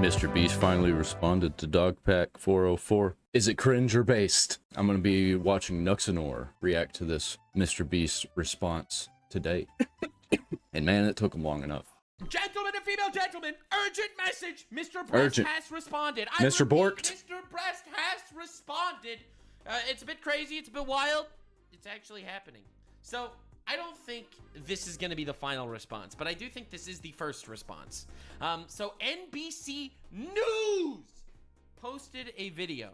Mr. Beast finally responded to Dogpack 404. Is it cringe or based? I'm gonna be watching Nuxanor react to this Mr. Beast response today. And man, it took him long enough. Gentlemen and female gentlemen, urgent message. Mr. Breast has responded. Mr. Borked. Mr. Breast has responded. It's a bit crazy. It's a bit wild. It's actually happening. So I don't think this is going to be the final response, but I do think this is the first response. So NBC News posted a video.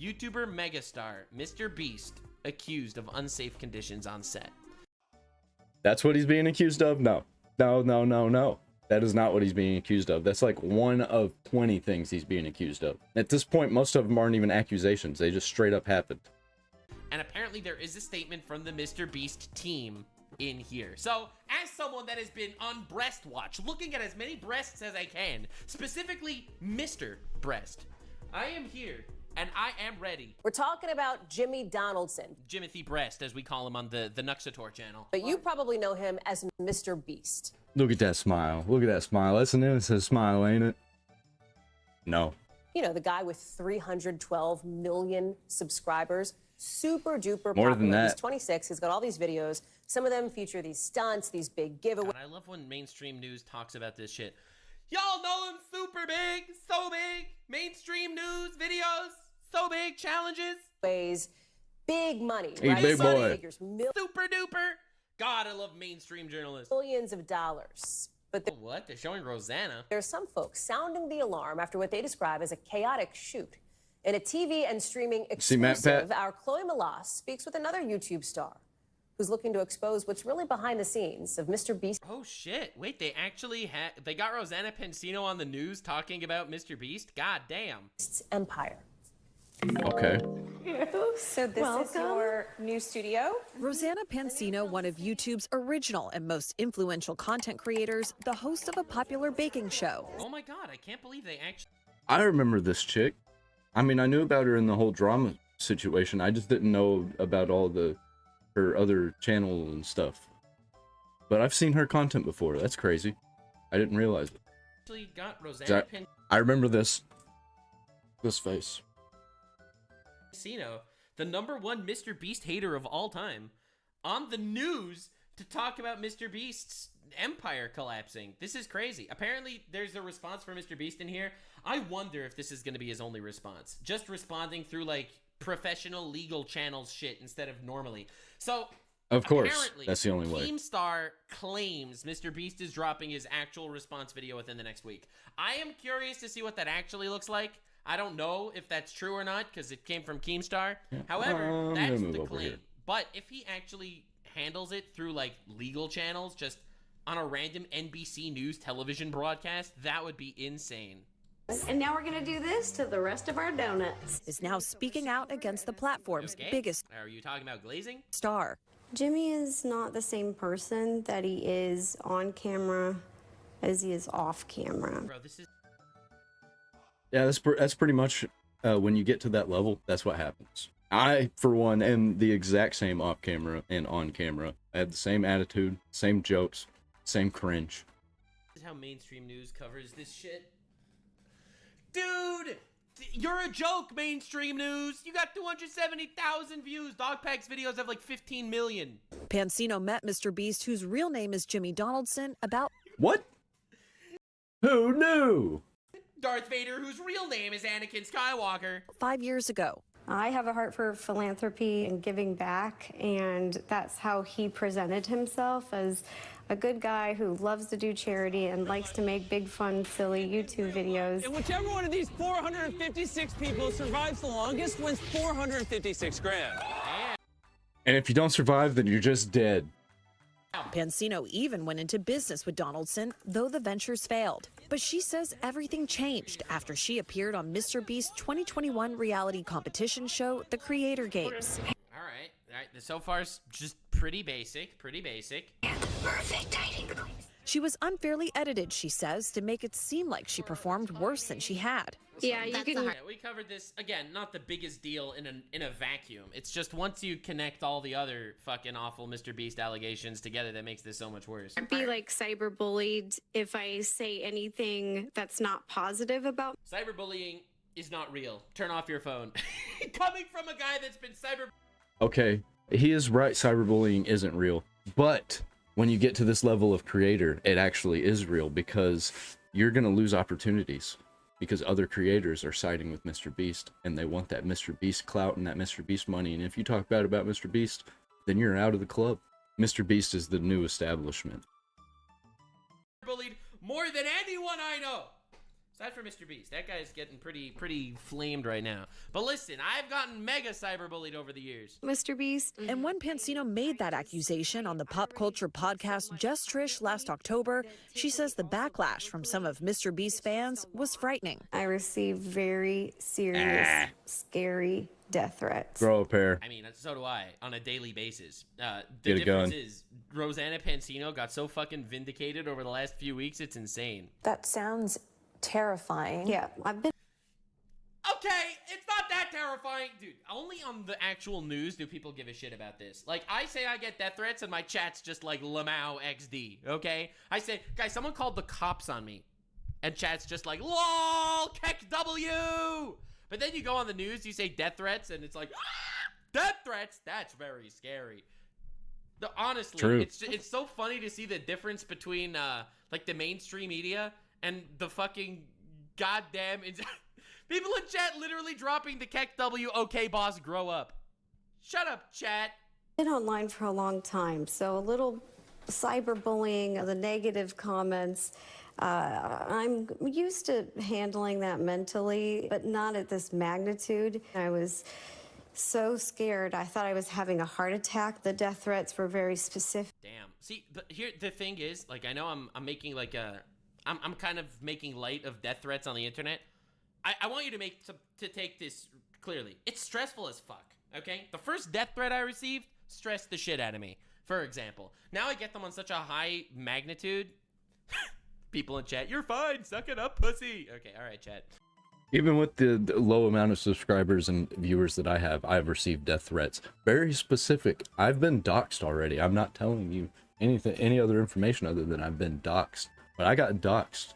YouTuber megastar Mr. Beast accused of unsafe conditions on set. That's what he's being accused of? No. No. That is not what he's being accused of. That's like one of 20 things he's being accused of. At this point, most of them aren't even accusations. They just straight up happened. And apparently there is a statement from the Mr. Beast team in here. So, as someone that has been on Breast Watch, looking at as many breasts as I can, specifically Mr. Breast, I am here and I am ready. We're talking about Jimmy Donaldson. Jimothy Breast, as we call him on the Nuxtaku channel. But you probably know him as Mr. Beast. Look at that smile. Look at that smile. That's an innocent smile, ain't it? No. You know, the guy with 312 million subscribers. Super duper More popular. than that. He's 26. He's got all these videos. Some of them feature these stunts, these big giveaways. I love when mainstream news talks about this shit. Y'all know him super big, so big. Mainstream news videos, so big. Challenges. Big money, Hey, right? big boy. Figures, Super duper. God, I love mainstream journalists. millions of dollars. But What? They're showing Rosanna. there are some folks sounding the alarm after what they describe as a chaotic shoot. In a TV and streaming exclusive, our Chloe Malas speaks with another YouTube star who's looking to expose what's really behind the scenes of Mr. Beast. Oh shit! Wait, they actually they got Rosanna Pansino on the news talking about Mr. Beast. God damn. Beast's empire. Okay. So this is your new studio? Rosanna Pansino, one of YouTube's original and most influential content creators, the host of a popular baking show. Oh my god, I can't believe they actually... I remember this chick. I mean, I knew about her in the whole drama situation. I just didn't know about all her other channel and stuff. But I've seen her content before. That's crazy. I didn't realize it. Actually got Rosanna I remember this face. Pansino, the #1 Mr. Beast hater of all time, on the news to talk about Mr. Beast's empire collapsing. This is crazy. Apparently, there's a response for Mr. Beast in here. I wonder if this is going to be his only response. Just responding through, like, professional legal channels shit instead of normally. So, of course, that's the only way. Keemstar claims Mr. Beast is dropping his actual response video within the next week. I am curious to see what that actually looks like. I don't know if that's true or not because it came from Keemstar. Yeah. However, that's the claim. But if he actually handles it through, like, legal channels, just on a random NBC News television broadcast, that would be insane. And now we're gonna do this to the rest of our donuts. Is now speaking out against the platform's biggest Are you talking about glazing? star. Jimmy is not the same person that he is on camera as he is off camera. Bro, this is... Yeah, that's pretty much when you get to that level, that's what happens. I, for one, am the exact same off camera and on camera. I have the same attitude, same jokes, same cringe. This is how mainstream news covers this shit. Dude! You're a joke, mainstream news! You got 270,000 views! Dogpack's videos have like 15 million. Pansino met Mr. Beast, whose real name is Jimmy Donaldson, about... What? Who knew? Darth Vader, whose real name is Anakin Skywalker. 5 years ago. I have a heart for philanthropy and giving back, and that's how he presented himself, as a good guy who loves to do charity and likes to make big, fun, silly YouTube videos. And whichever one of these 456 people survives the longest wins 456 grand. And if you don't survive, then you're just dead. Pansino even went into business with Donaldson, though the ventures failed. But she says everything changed after she appeared on Mr. Beast's 2021 reality competition show, The Creator Games. All right. So far, it's just pretty basic, And the perfect hiding place. She was unfairly edited, she says, to make it seem like she performed worse than she had. Yeah, you can. Yeah, we covered this again. Not the biggest deal in a vacuum. It's just once you connect all the other fucking awful Mr. Beast allegations together, that makes this so much worse. Be like cyberbullied if I say anything that's not positive about. Cyberbullying is not real. Turn off your phone. Coming from a guy that's been Okay, he is right. Cyberbullying isn't real, but when you get to this level of creator, it actually is real, because you're gonna lose opportunities. Because other creators are siding with Mr. Beast, and they want that Mr. Beast clout and that Mr. Beast money. And if you talk bad about Mr. Beast, then you're out of the club. Mr. Beast is the new establishment. Bullied more than anyone I know. Aside from Mr. Beast, that guy's getting pretty flamed right now. But listen, I've gotten mega cyberbullied over the years. Mr. Beast. And when Pansino made that accusation on the pop culture podcast Just Trish last October, she says the backlash from some of Mr. Beast's fans was frightening. I received very serious, scary death threats. Grow a pair. I mean, so do I, on a daily basis. The Get it difference going. is, Rosanna Pansino got so fucking vindicated over the last few weeks, it's insane. That sounds terrifying. Yeah, I've been. Okay, it's not that terrifying. Dude, only on the actual news do people give a shit about this. Like, I say I get death threats and my chat's just like Lamau XD, okay? I say, guys, someone called the cops on me. And chat's just like, LOL, Keck W! But then you go on the news, you say death threats, and it's like, death threats? That's very scary. Honestly, True. it's so funny to see the difference between, like, the mainstream media and the fucking goddamn... People in chat literally dropping the Keck W, okay, boss, grow up. Shut up, chat. Been online for a long time, so a little cyberbullying, the negative comments, I'm used to handling that mentally, but not at this magnitude. I was so scared. I thought I was having a heart attack. The death threats were very specific. Damn. See, here the thing is, like, I know I'm making like I'm kind of making light of death threats on the internet. I want you to take this clearly. It's stressful as fuck, okay? The first death threat I received stressed the shit out of me, for example. Now I get them on such a high magnitude. People in chat, you're fine, suck it up, pussy. Okay, all right, chat. Even with the low amount of subscribers and viewers that I have, I've received death threats. Very specific. I've been doxxed already. I'm not telling you any other information other than I've been doxxed. But I got doxxed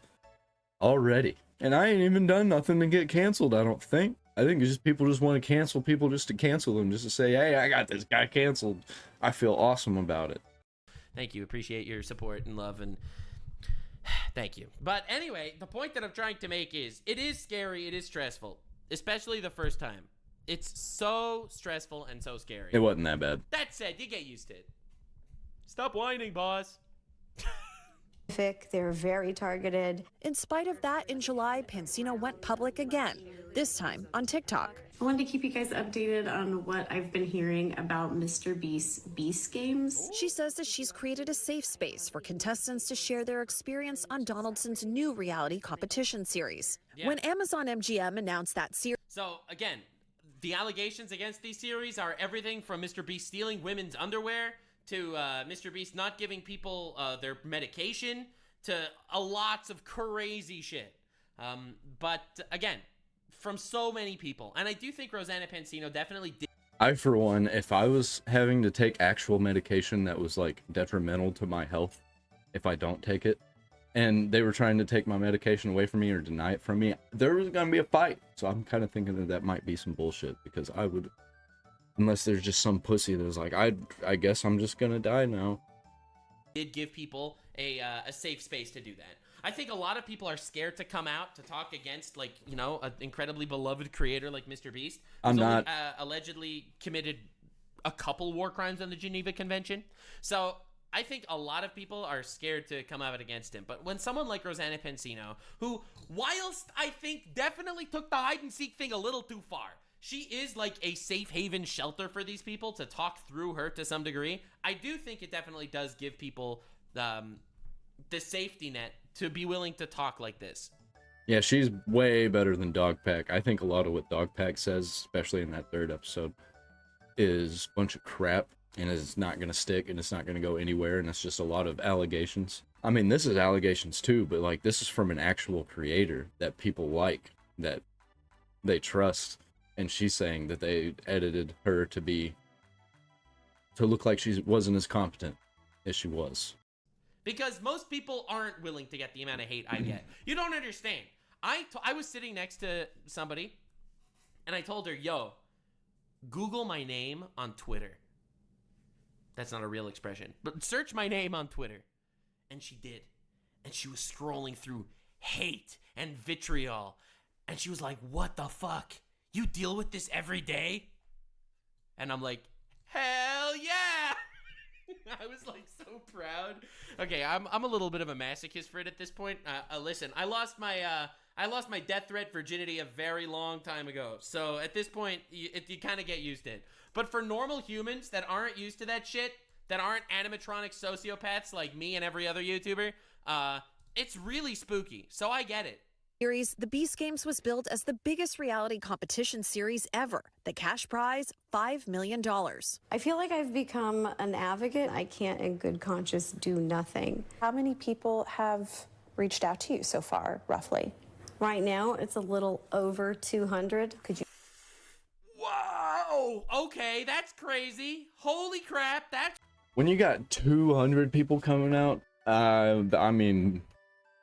already. And I ain't even done nothing to get canceled, I don't think. I think it's just people just want to cancel people just to cancel them, just to say, hey, I got this guy canceled. I feel awesome about it. Thank you. Appreciate your support and love, and thank you. But anyway, the point that I'm trying to make is, it is scary, it is stressful, especially the first time. It's so stressful and so scary. It wasn't that bad. That said, you get used to it. Stop whining, boss. They're very targeted. In spite of that, in July, Pansino went public again, this time on TikTok. I wanted to keep you guys updated on what I've been hearing about Mr. Beast's Beast Games. She says that she's created a safe space for contestants to share their experience on Donaldson's new reality competition series. Yeah. When Amazon MGM announced that series... So, again, the allegations against these series are everything from Mr. Beast stealing women's underwear to Mr. Beast not giving people their medication to lots of crazy shit. But, again, from so many people. And I do think Rosanna Pansino definitely did. I, for one, if I was having to take actual medication that was, like, detrimental to my health, if I don't take it, and they were trying to take my medication away from me or deny it from me, there was going to be a fight. So I'm kind of thinking that that might be some bullshit, because I would... Unless there's just some pussy that was like, I guess I'm just gonna die now. Did give people a safe space to do that. I think a lot of people are scared to come out to talk against, like, you know, an incredibly beloved creator like Mr. Beast. I'm not. Allegedly committed a couple war crimes on the Geneva Convention. So I think a lot of people are scared to come out against him. But when someone like Rosanna Pansino, who, whilst I think definitely took the hide and seek thing a little too far, she is like a safe haven shelter for these people to talk through her to some degree. I do think it definitely does give people the safety net to be willing to talk like this. Yeah, she's way better than Dogpack. I think a lot of what Dogpack says, especially in that third episode, is a bunch of crap, and it's not going to stick, and it's not going to go anywhere, and it's just a lot of allegations. I mean, this is allegations too, but like this is from an actual creator that people like, that they trust, and she's saying that they edited her to look like she wasn't as competent as she was. Because most people aren't willing to get the amount of hate I get. You don't understand. I was sitting next to somebody, and I told her, yo, Google my name on Twitter. That's not a real expression, but search my name on Twitter. And she did. And she was scrolling through hate and vitriol. And she was like, what the fuck? You deal with this every day? And I'm like, hell yeah! I was like so proud. Okay, I'm a little bit of a masochist for it at this point. Listen, I lost my death threat virginity a very long time ago. So at this point, you kind of get used to it. But for normal humans that aren't used to that shit, that aren't animatronic sociopaths like me and every other YouTuber, it's really spooky. So I get it. The Beast Games was billed as the biggest reality competition series ever. The cash prize, $5 million. I feel like I've become an advocate. I can't in good conscience do nothing. How many people have reached out to you so far, roughly? Right now, it's a little over 200. Could you? Whoa! Okay, that's crazy. Holy crap, that's... When you got 200 people coming out, I mean,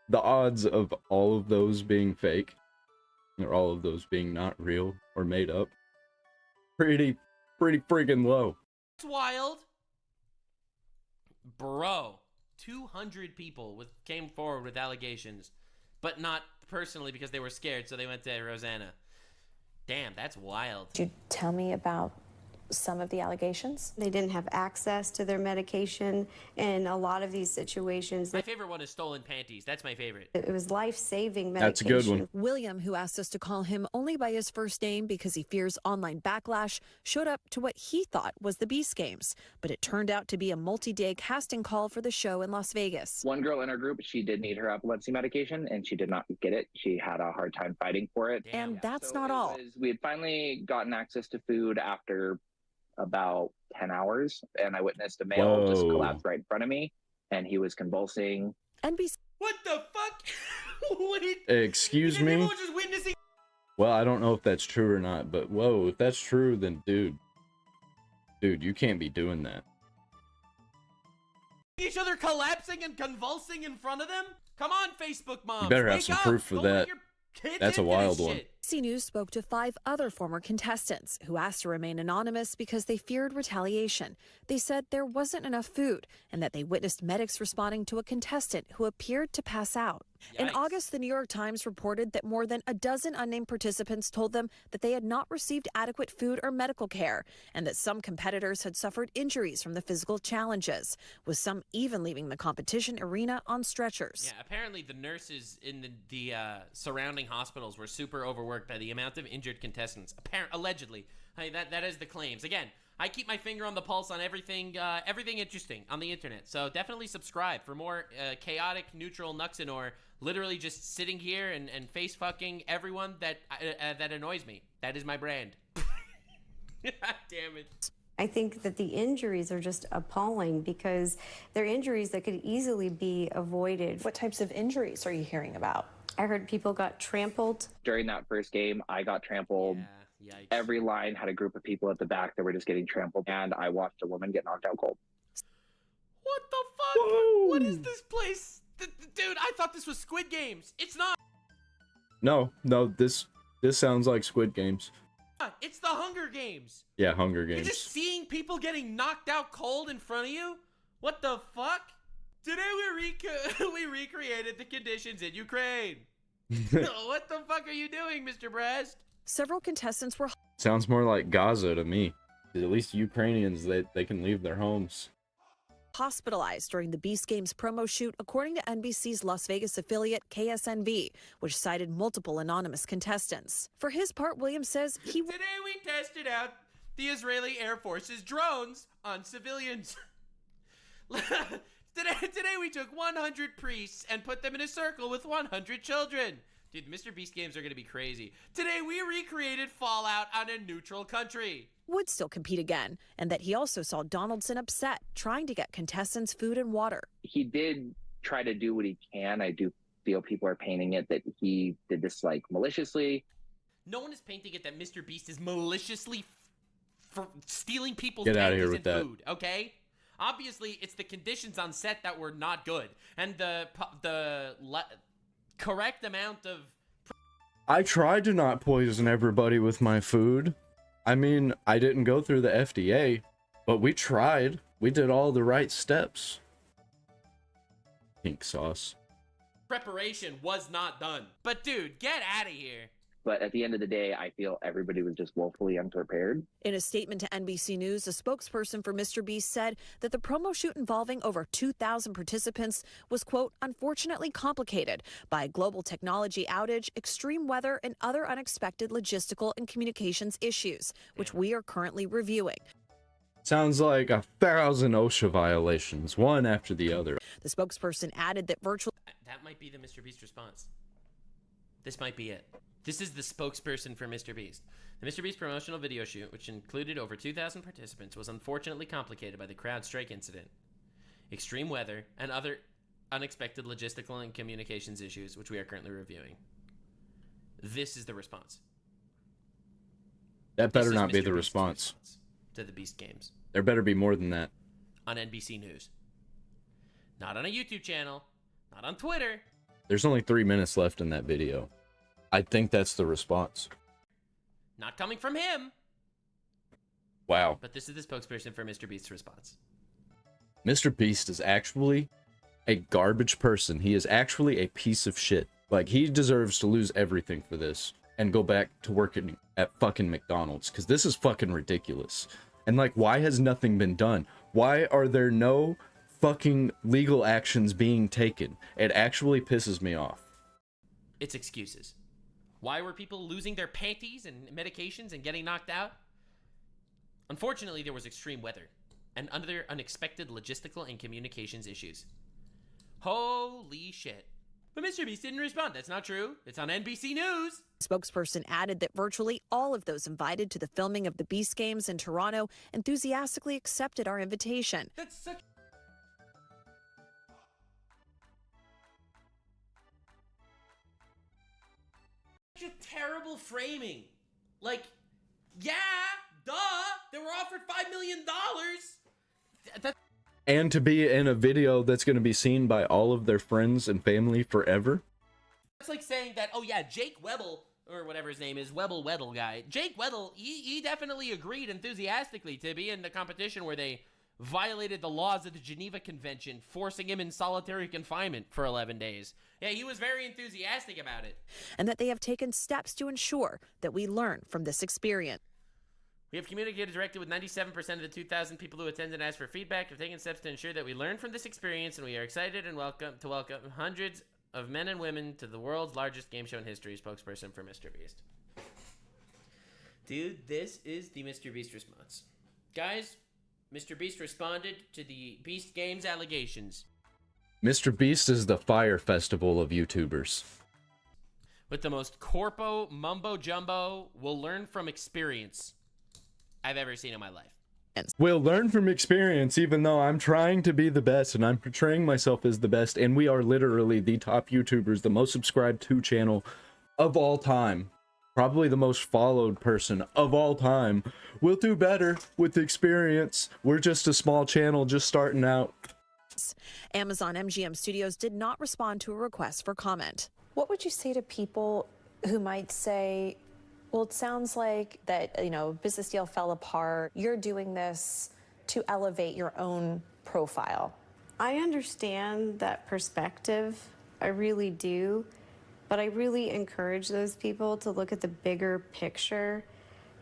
the odds of all of those being fake, or all of those being not real or made up, pretty freaking low. That's wild. Bro, 200 people came forward with allegations, but not personally because they were scared, so they went to Rosanna. Damn, that's wild. Could you tell me about some of the allegations? They didn't have access to their medication in a lot of these situations. My favorite one is stolen panties. That's my favorite. It was life-saving medication. That's a good one. William, who asked us to call him only by his first name because he fears online backlash, showed up to what he thought was the Beast Games, but it turned out to be a multi-day casting call for the show in Las Vegas. One girl in our group, she did need her epilepsy medication, and she did not get it. She had a hard time fighting for it. And that's not all. We had finally gotten access to food after about 10 hours, and I witnessed a male just collapse right in front of me, and he was convulsing. NBC. What the fuck? Excuse me? People were just witnessing. Well, I don't know if that's true or not, but whoa, if that's true, then dude, you can't be doing that. Each other collapsing and convulsing in front of them? Come on, Facebook moms. You better have some proof for that. That's a wild one. NBC News spoke to 5 other former contestants who asked to remain anonymous because they feared retaliation. They said there wasn't enough food and that they witnessed medics responding to a contestant who appeared to pass out. Yikes. In August, the New York Times reported that more than a dozen unnamed participants told them that they had not received adequate food or medical care, and that some competitors had suffered injuries from the physical challenges, with some even leaving the competition arena on stretchers. Yeah, apparently the nurses in the surrounding hospitals were super overworked by the amount of injured contestants. Allegedly. That is the claims. Again, I keep my finger on the pulse on everything interesting on the internet. So definitely subscribe for more chaotic, neutral Nuxanor, literally just sitting here and face fucking everyone that annoys me. That is my brand. Damn it. I think that the injuries are just appalling because they're injuries that could easily be avoided. What types of injuries are you hearing about? I heard people got trampled. During that first game, I got trampled. Yeah, yikes. Every line had a group of people at the back that were just getting trampled, and I watched a woman get knocked out cold. What the fuck? Whoa. What is this place? Dude, I thought this was Squid Games. It's not. No, this sounds like Squid Games. It's the Hunger Games. Yeah, Hunger Games. You're just seeing people getting knocked out cold in front of you? What the fuck? Today we recreated the conditions in Ukraine. What the fuck are you doing, Mr. Brast? Several contestants were Sounds more like Gaza to me. At least Ukrainians, they can leave their homes. hospitalized during the Beast Games promo shoot, according to NBC's Las Vegas affiliate KSNV, which cited multiple anonymous contestants. For his part, Williams says he... Today we tested out the Israeli Air Force's drones on civilians. Today we took 100 priests and put them in a circle with 100 children. Dude, the Mr. Beast games are going to be crazy. Today we recreated Fallout on a neutral country. Would still compete again, and that he also saw Donaldson upset, trying to get contestants food and water. He did try to do what he can. I do feel people are painting it that he did this like maliciously. No one is painting it that Mr. Beast is maliciously for stealing people's Get out of panties here and with that. food, okay? Obviously, it's the conditions on set that were not good, and the correct amount of... I tried to not poison everybody with my food. I mean, I didn't go through the FDA, but we tried. We did all the right steps. Pink sauce. preparation was not done. But dude, get out of here. But at the end of the day, I feel everybody was just woefully unprepared. In a statement to NBC News, a spokesperson for Mr. Beast said that the promo shoot involving over 2,000 participants was, quote, unfortunately complicated by a global technology outage, extreme weather, and other unexpected logistical and communications issues, which we are currently reviewing. Sounds like 1,000 OSHA violations, one after the other. The spokesperson added that virtual... That might be the Mr. Beast response. This might be it. This is the spokesperson for Mr. Beast. The Mr. Beast promotional video shoot, which included over 2,000 participants, was unfortunately complicated by the crowd strike incident, extreme weather, and other unexpected logistical and communications issues, which we are currently reviewing. This is the response. That better not be the response to the Beast Games. There better be more than that. On NBC News. Not on a YouTube channel. Not on Twitter. There's only 3 minutes left in that video. I think that's the response. Not coming from him. Wow. But this is the spokesperson for Mr. Beast's response. Mr. Beast is actually a garbage person. He is actually a piece of shit. Like, he deserves to lose everything for this and go back to working at fucking McDonald's, because this is fucking ridiculous. And, like, why has nothing been done? Why are there no fucking legal actions being taken? It actually pisses me off. It's excuses. Why were people losing their panties and medications and getting knocked out? Unfortunately, there was extreme weather and other unexpected logistical and communications issues. Holy shit. But Mr. Beast didn't respond. That's not true. It's on NBC News. Spokesperson added that virtually all of those invited to the filming of the Beast Games in Toronto enthusiastically accepted our invitation. That's such a terrible framing. Like, yeah, duh, they were offered $5 million. And to be in a video that's going to be seen by all of their friends and family forever. It's like saying that, oh yeah, Jake Weddle, or whatever his name is, Weddle guy. Jake Weddle, he definitely agreed enthusiastically to be in the competition where they violated the laws of the Geneva Convention, forcing him in solitary confinement for 11 days. Yeah, he was very enthusiastic about it. And that they have taken steps to ensure that we learn from this experience. We have communicated directly with 97% of the 2,000 people who attended and asked for feedback. We've taken steps to ensure that we learn from this experience, and we are excited and welcome hundreds of men and women to the world's largest game show in history, spokesperson for Mr. Beast. Dude, this is the Mr. Beast response. Guys, Mr. Beast responded to the Beast Games allegations. Mr. Beast is the Fire Festival of YouTubers. With the most corpo mumbo jumbo, we'll learn from experience I've ever seen in my life. We'll learn from experience, even though I'm trying to be the best and I'm portraying myself as the best, and we are literally the top YouTubers, the most subscribed to channel of all time. Probably the most followed person of all time. We'll do better with experience. We're just a small channel just starting out. Amazon MGM Studios did not respond to a request for comment. What would you say to people who might say, well, it sounds like that, business deal fell apart. You're doing this to elevate your own profile. I understand that perspective. I really do. But I really encourage those people to look at the bigger picture,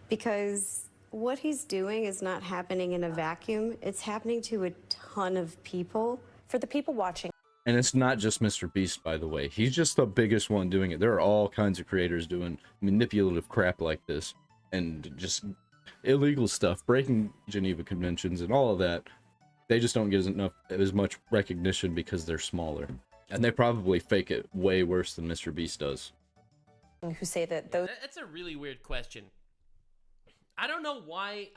because what he's doing is not happening in a vacuum. It's happening to a ton of people. For the people watching. And it's not just Mr. Beast, by the way. He's just the biggest one doing it. There are all kinds of creators doing manipulative crap like this and just illegal stuff, breaking Geneva Conventions and all of that. They just don't get as much recognition because they're smaller. And they probably fake it way worse than Mr. Beast does. Who say that those... That's a really weird question. I don't know why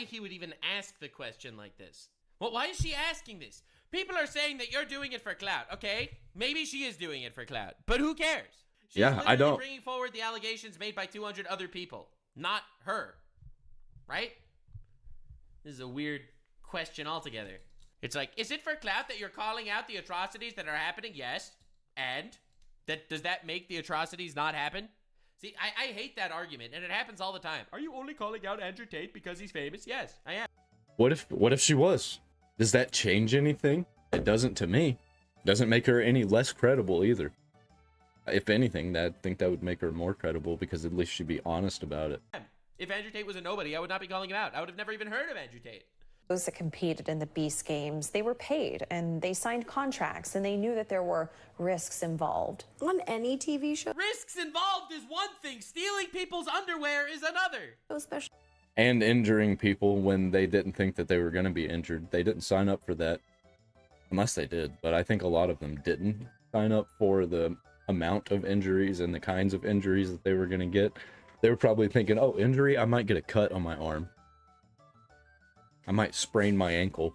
he would even ask the question like this. Well, why is she asking this? People are saying that you're doing it for clout. Okay, maybe she is doing it for clout, but who cares? She's Yeah, I don't. bringing forward the allegations made by 200 other people, not her. Right? This is a weird question altogether. It's like, is it for clout that you're calling out the atrocities that are happening? Yes. And does that make the atrocities not happen? See, I hate that argument, and it happens all the time. Are you only calling out Andrew Tate because he's famous? Yes, I am. What if she was? Does that change anything? It doesn't to me. Doesn't make her any less credible either. If anything, I think that would make her more credible because at least she'd be honest about it. If Andrew Tate was a nobody, I would not be calling him out. I would have never even heard of Andrew Tate. Those that competed in the Beast Games, they were paid and they signed contracts and they knew that there were risks involved. On any TV show, Risks involved is one thing. Stealing people's underwear is another. especially And injuring people when they didn't think that they were going to be injured. They didn't sign up for that. Unless they did, but I think a lot of them didn't sign up for the amount of injuries and the kinds of injuries that they were going to get. They were probably thinking, oh, injury, I might get a cut on my arm. I might sprain my ankle.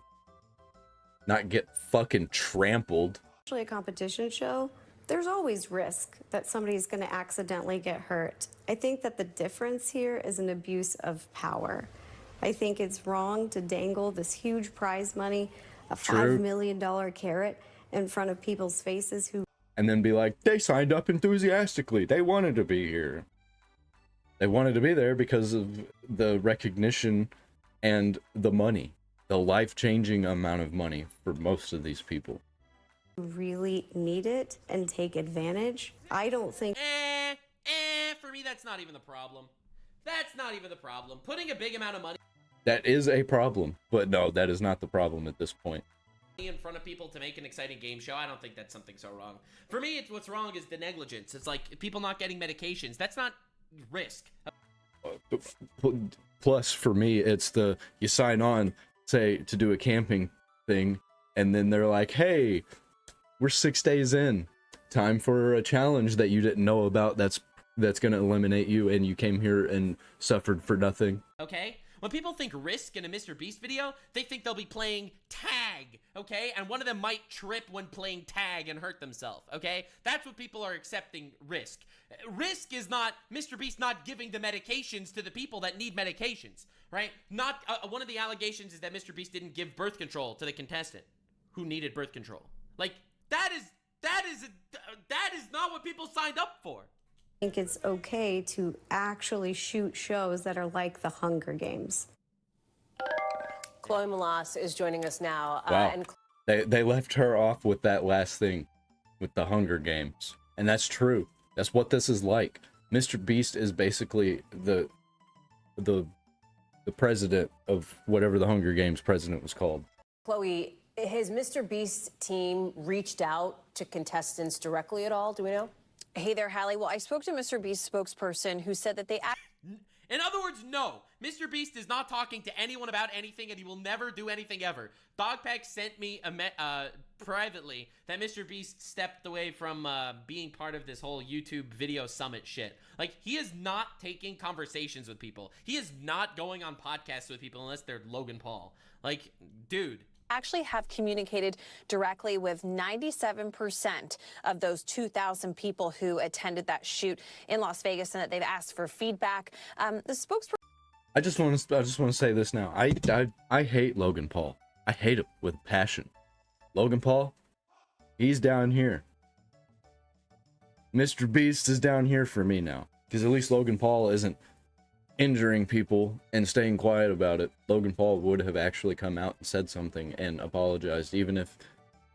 Not get fucking trampled. a competition show, there's always risk that somebody's going to accidentally get hurt. I think that the difference here is an abuse of power. I think it's wrong to dangle this huge prize money, a $5 million carrot, in front of people's faces who... And then be like, they signed up enthusiastically. They wanted to be here. They wanted to be there because of the recognition and the money. The life-changing amount of money for most of these people. really need it and take advantage. I don't think... For me, that's not even the problem. That's not even the problem. Putting a big amount of money... That is a problem, but no, that is not the problem at this point. In front of people to make an exciting game show, I don't think that's something so wrong. For me, what's wrong is the negligence. It's like people not getting medications. That's not risk. Plus, for me, it's you sign on, say, to do a camping thing, and then they're like, hey, we're 6 days in. Time for a challenge that you didn't know about that's going to eliminate you, and you came here and suffered for nothing. Okay? When people think risk in a Mr. Beast video, they think they'll be playing tag, okay? And one of them might trip when playing tag and hurt themselves, okay? That's what people are accepting risk. Risk is not Mr. Beast not giving the medications to the people that need medications, right? Not one of the allegations is that Mr. Beast didn't give birth control to the contestant who needed birth control. Like, that is not what people signed up for. I think it's okay to actually shoot shows that are like the Hunger Games. Chloe Melas is joining us now. Wow. And They left her off with that last thing, with the Hunger Games. And that's true. That's what this is like. Mr. Beast is basically the president of whatever the Hunger Games president was called. Chloe, has Mr. Beast's team reached out to contestants directly at all? Do we know? Hey there, Hallie. Well, I spoke to Mr. Beast's spokesperson who said that they... In other words, no. Mr. Beast is not talking to anyone about anything, and he will never do anything ever. Dogpack sent me privately that Mr. Beast stepped away from being part of this whole YouTube video summit shit. Like, he is not taking conversations with people. He is not going on podcasts with people unless they're Logan Paul. Like, dude. Actually have communicated directly with 97% of those 2,000 people who attended that shoot in Las Vegas, and that they've asked for feedback. The spokesperson... I just want to say this now. I hate Logan Paul. I hate him with passion. Logan Paul, he's down here. Mr. Beast is down here for me now, because at least Logan Paul isn't injuring people and staying quiet about it. Logan Paul would have actually come out and said something and apologized. Even if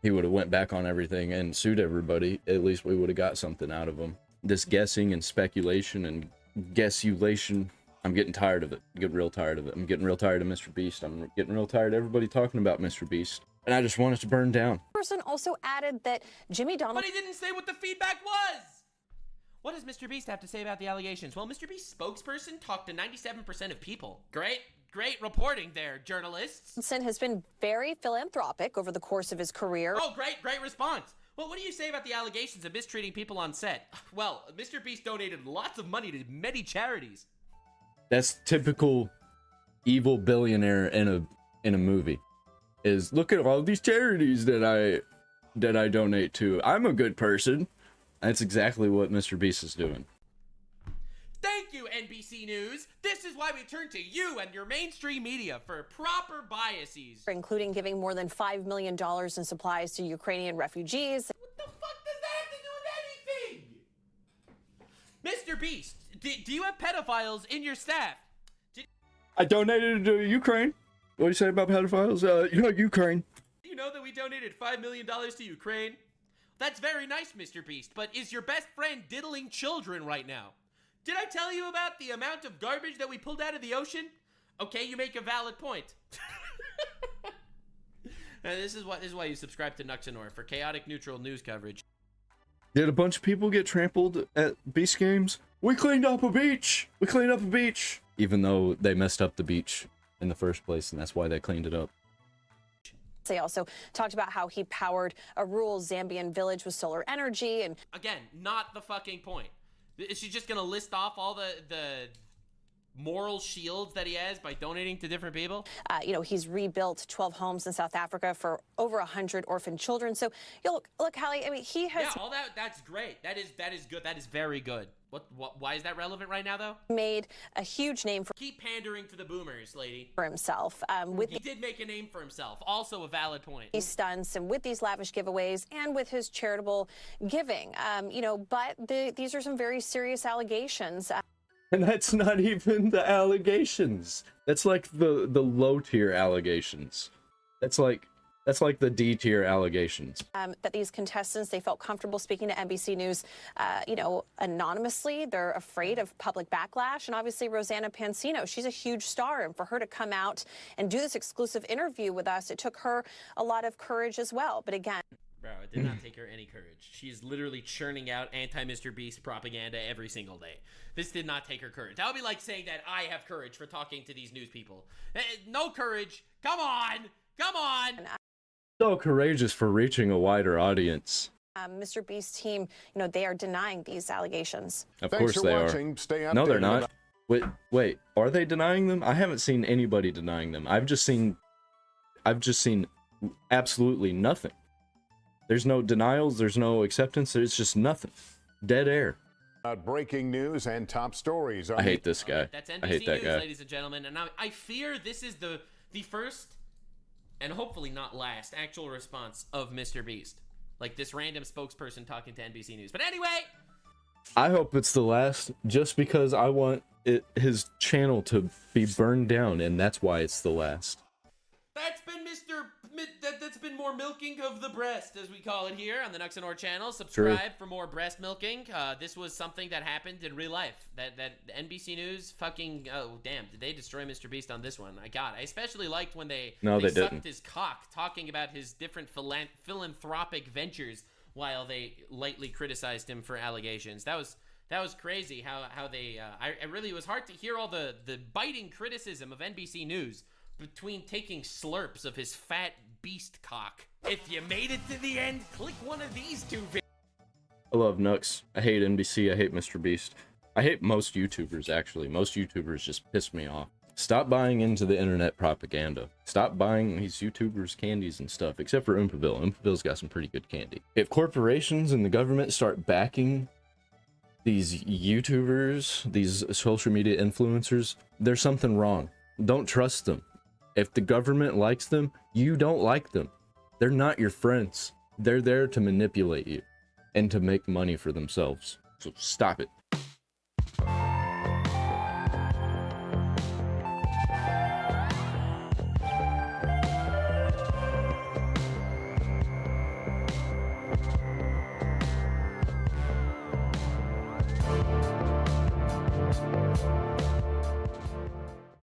he would have went back on everything and sued everybody, at least we would have got something out of him. This guessing and speculation and guessulation, I'm getting tired of it. I'm getting real tired of it. I'm getting real tired of Mr. Beast. I'm getting real tired of everybody talking about Mr. Beast. And I just want it to burn down. Person also added that Jimmy Donald... But he didn't say what the feedback was! What does Mr. Beast have to say about the allegations? Well, Mr. Beast's spokesperson talked to 97% of people. Great reporting there, journalists. Donaldson has been very philanthropic over the course of his career. Oh, great response. Well, what do you say about the allegations of mistreating people on set? Well, Mr. Beast donated lots of money to many charities. That's typical evil billionaire in a movie. is look at all these charities that I donate to. I'm a good person. That's exactly what Mr. Beast is doing. Thank you, NBC News. This is why we turn to you and your mainstream media for proper biases. Including giving more than $5 million in supplies to Ukrainian refugees. What the fuck does that have to do with anything? Mr. Beast, do you have pedophiles in your staff? I donated to Ukraine. What do you say about pedophiles? Ukraine. Do you know that we donated $5 million to Ukraine? That's very nice, Mr. Beast, but is your best friend diddling children right now? Did I tell you about the amount of garbage that we pulled out of the ocean? Okay, you make a valid point. And this is why you subscribe to Nuxanor for chaotic neutral news coverage. Did a bunch of people get trampled at Beast Games? We cleaned up a beach. We cleaned up a beach. Even though they messed up the beach in the first place, and that's why they cleaned it up. They also talked about how he powered a rural Zambian village with solar energy. And again, not the fucking point. Is she just gonna list off all the moral shields that he has by donating to different people? He's rebuilt 12 homes in South Africa for over 100 orphan children. So, look, Hallie, I mean, he has... Yeah, all that's great. That is good. That is very good. Why is that relevant right now, though? Made a huge name for... Keep pandering to the boomers, lady. ...for himself. He did make a name for himself. Also a valid point. These stunts and with these lavish giveaways and with his charitable giving. But these are some very serious allegations. And that's not even the allegations. That's like the low tier allegations. That's like the D tier allegations. That these contestants, they felt comfortable speaking to NBC News, anonymously. They're afraid of public backlash. And obviously, Rosanna Pansino, she's a huge star. And for her to come out and do this exclusive interview with us, it took her a lot of courage as well. But again... Bro, it did not take her any courage. She's literally churning out anti-Mr. Beast propaganda every single day. This did not take her courage. That would be like saying that I have courage for talking to these news people. No courage. Come on. Come on. So courageous for reaching a wider audience. Mr. Beast's team, they are denying these allegations. Of course they are. No, they're not. Wait, are they denying them? I haven't seen anybody denying them. I've just seen absolutely nothing. There's no denials, there's no acceptance, there's just nothing. Dead air. Breaking news and top stories. I hate this guy. That's NBC I hate that News, guy. ladies and gentlemen. And I fear this is the first, and hopefully not last, actual response of Mr. Beast. Like this random spokesperson talking to NBC News. But anyway! I hope it's the last, just because I want his channel to be burned down, and that's why it's the last. That's been more milking of the breast, as we call it here on the Nuxanor channel. Subscribe for more breast milking. This was something that happened in real life. That NBC News fucking... Oh, damn. Did they destroy Mr. Beast on this one? I especially liked when they sucked didn't. His cock, talking about his different philanthropic ventures while they lightly criticized him for allegations. That was crazy how they... I really... It was hard to hear all the biting criticism of NBC News between taking slurps of his fat beast cock. If you made it to the end, click one of these two videos. I love Nux. I hate NBC. I hate Mr. Beast. I hate most YouTubers, actually. Most YouTubers just piss me off. Stop buying into the internet propaganda. Stop buying these YouTubers candies and stuff, except for Oompaville. Oompaville's got some pretty good candy. If corporations and the government start backing these YouTubers, these social media influencers, there's something wrong. Don't trust them. If the government likes them, you don't like them. They're not your friends. They're there to manipulate you and to make money for themselves. So stop it.